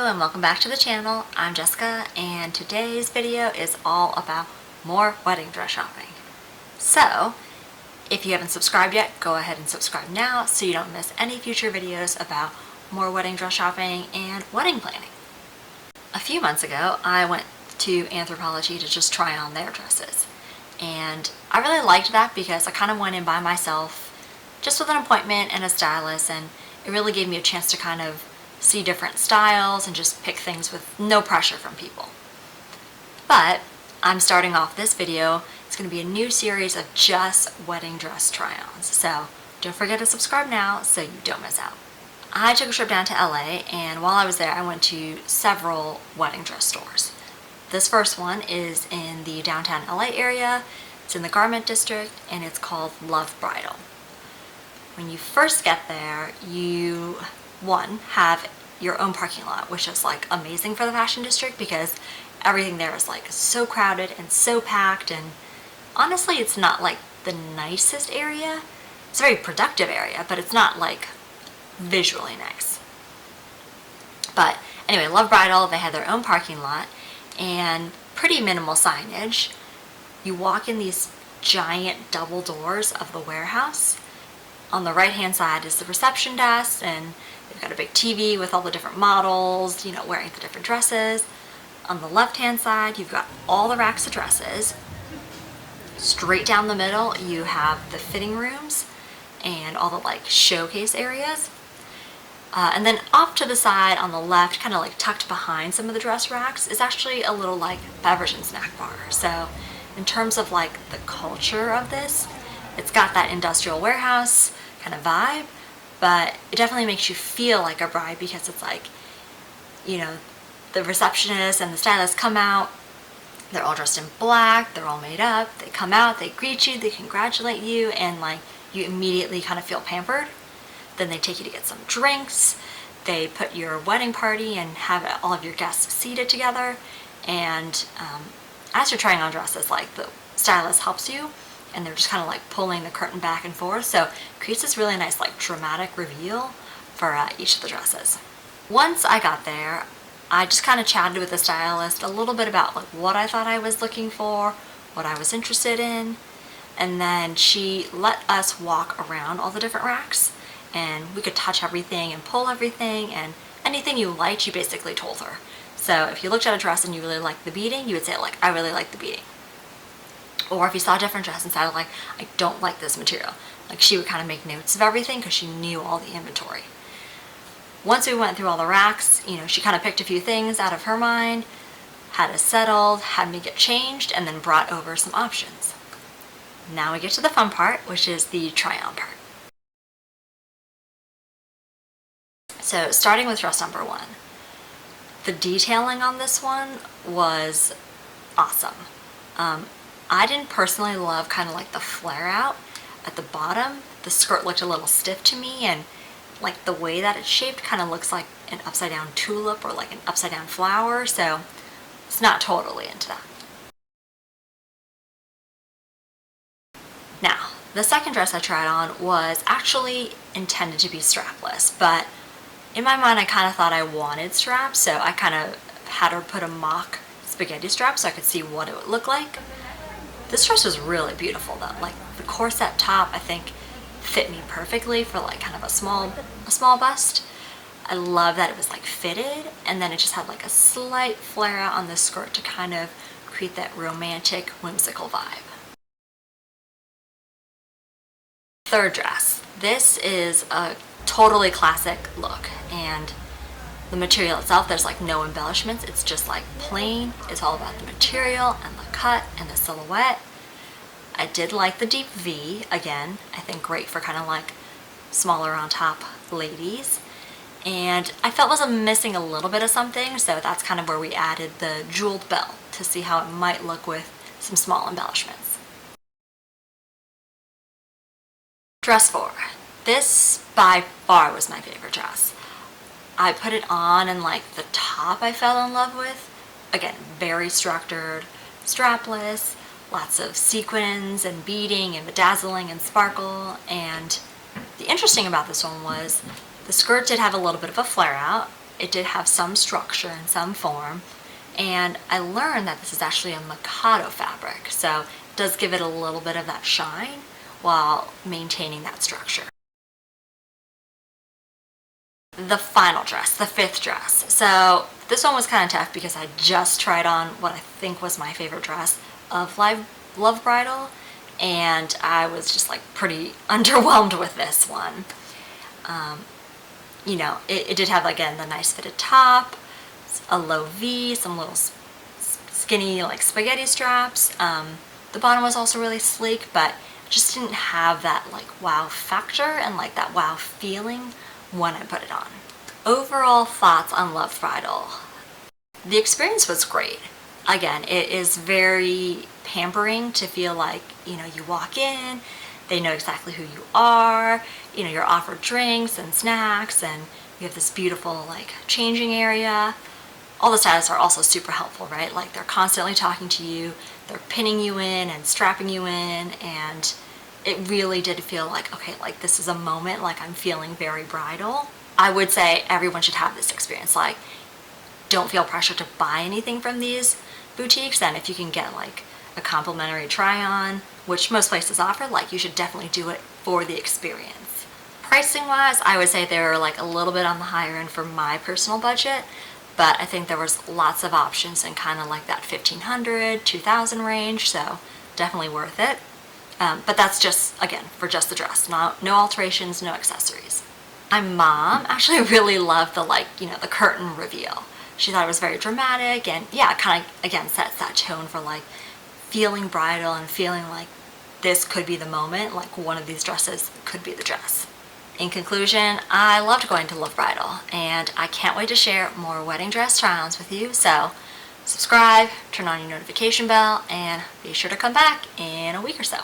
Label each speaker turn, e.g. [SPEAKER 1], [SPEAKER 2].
[SPEAKER 1] and welcome back to the channel. I'm Jessica and today's video is all about more wedding dress shopping. So if you haven't subscribed yet, go ahead and subscribe now so you don't miss any future videos about more wedding dress shopping and wedding planning. A few months ago I went to Anthropologie to just try on their dresses, and I really liked that because I kind of went in by myself just with an appointment and a stylist, and it really gave me a chance to kind of see different styles and just pick things with no pressure from people. But I'm starting off this video. It's going to be a new series of just wedding dress try-ons, so don't forget to subscribe now so you don't miss out. I took a trip down to LA, and while I was there I went to several wedding dress stores. This first one is in the downtown LA area. It's in the garment district and it's called Luv Bridal. When you first get there, you have your own parking lot, which is like amazing for the fashion district because everything there is like so crowded and so packed, and honestly it's not like the nicest area. It's a very productive area, but it's not like visually nice. But anyway, Luv Bridal, they had their own parking lot and pretty minimal signage. You walk in these giant double doors of the warehouse. On the right hand side is the reception desk, and they've got a big TV with all the different models, wearing the different dresses. On the left hand side you've got all the racks of dresses. Straight down the middle you have the fitting rooms and all the like showcase areas. And then off to the side on the left, kind of like tucked behind some of the dress racks, is actually a little like beverage and snack bar. So in terms of like the culture of this, it's got that industrial warehouse kind of vibe, but it definitely makes you feel like a bride because it's like, the receptionist and the stylist come out, they're all dressed in black, they're all made up, they come out, they greet you, they congratulate you, and like you immediately kind of feel pampered. Then they take you to get some drinks, they put your wedding party and have all of your guests seated together, and as you're trying on dresses, like the stylist helps you and they're just kind of like pulling the curtain back and forth, so it creates this really nice like dramatic reveal for each of the dresses. Once I got there, I just kind of chatted with the stylist a little bit about like what I thought I was looking for, what I was interested in, and then she let us walk around all the different racks, and we could touch everything and pull everything, and anything you liked you basically told her. So if you looked at a dress and you really liked the beading, you would say like, I really like the beading. Or if you saw a different dress and said like, I don't like this material, like she would kind of make notes of everything because she knew all the inventory. Once we went through all the racks, she kind of picked a few things out of her mind, had us settled, had me get changed, and then brought over some options. Now we get to the fun part, which is the try-on part. So starting with dress number 1. The detailing on this one was awesome. I didn't personally love kind of like the flare out at the bottom. The skirt looked a little stiff to me, and like the way that it's shaped kind of looks like an upside down tulip or like an upside down flower, so it's not totally into that. Now, the second dress I tried on was actually intended to be strapless, but in my mind I kind of thought I wanted straps, so I kind of had her put a mock spaghetti strap so I could see what it would look like. This dress was really beautiful though. Like the corset top I think fit me perfectly for like kind of a small bust. I love that it was like fitted, and then it just had like a slight flare out on the skirt to kind of create that romantic, whimsical vibe. Third dress. This is a totally classic look, and the material itself, there's like no embellishments. It's just like plain. It's all about the material and the cut and the silhouette. I did like the deep V. Again, I think great for kind of like smaller on top ladies. And I felt was missing a little bit of something, so that's kind of where we added the jeweled belt to see how it might look with some small embellishments. Dress 4. This by far was my favorite dress. I put it on and like the top I fell in love with. Again, very structured, strapless, lots of sequins and beading and bedazzling and sparkle. And the interesting about this one was the skirt did have a little bit of a flare out, it did have some structure and some form. And I learned that this is actually a Mikado fabric, so it does give it a little bit of that shine while maintaining that structure. The final dress, the fifth dress. So this one was kind of tough because I just tried on what I think was my favorite dress of Luv Bridal, and I was just like pretty underwhelmed with this one. You know, it did have, again, the nice fitted top, a low V, some little skinny like spaghetti straps. The bottom was also really sleek, but just didn't have that like wow factor and like that wow feeling when I put it on. Overall thoughts on Luv Bridal. The experience was great. Again, it is very pampering to feel like, you know, you walk in, they know exactly who you are, you know, you're offered drinks and snacks, and you have this beautiful like changing area. All the stylists are also super helpful, right? Like they're constantly talking to you, they're pinning you in and strapping you in, and it really did feel like, okay, like this is a moment, like I'm feeling very bridal. I would say everyone should have this experience. Like, don't feel pressure to buy anything from these boutiques, and if you can get like a complimentary try-on, which most places offer, like you should definitely do it for the experience. Pricing wise, I would say they're like a little bit on the higher end for my personal budget, but I think there was lots of options in kind of like that $1,500, $2,000 range, so definitely worth it. But that's just, again, for just the dress, no alterations, no accessories. My mom actually really loved the, like, you know, the curtain reveal. She thought it was very dramatic, and yeah, it kind of, again, sets that tone for like feeling bridal and feeling like this could be the moment, like one of these dresses could be the dress. In conclusion, I loved going to Luv Bridal, and I can't wait to share more wedding dress try-ons with you, so subscribe, turn on your notification bell, and be sure to come back in a week or so.